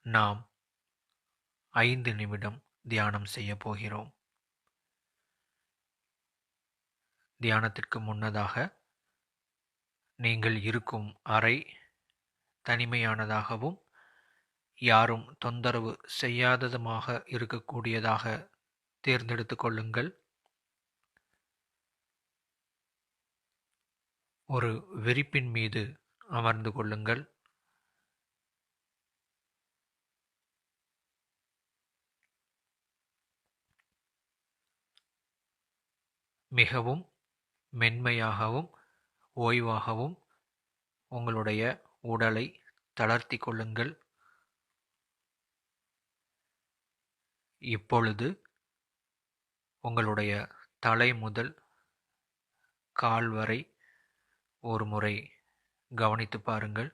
நாம் 5 நிமிடம் தியானம் செய்ய போகிறோம். தியானத்திற்கு முன்னதாக நீங்கள் இருக்கும் அறை தனிமையானதாகவும் யாரும் தொந்தரவு செய்யாததுமாக இருக்கக்கூடியதாக தேர்ந்தெடுத்து கொள்ளுங்கள். ஒரு விரிப்பின் மீது அமர்ந்து கொள்ளுங்கள். மிகவும் மென்மையாகவும் ஓய்வாகவும் உங்களுடைய உடலை தளர்த்தி கொள்ளுங்கள். இப்பொழுது உங்களுடைய தலை முதல் கால் வரை ஒரு முறை கவனித்து பாருங்கள்.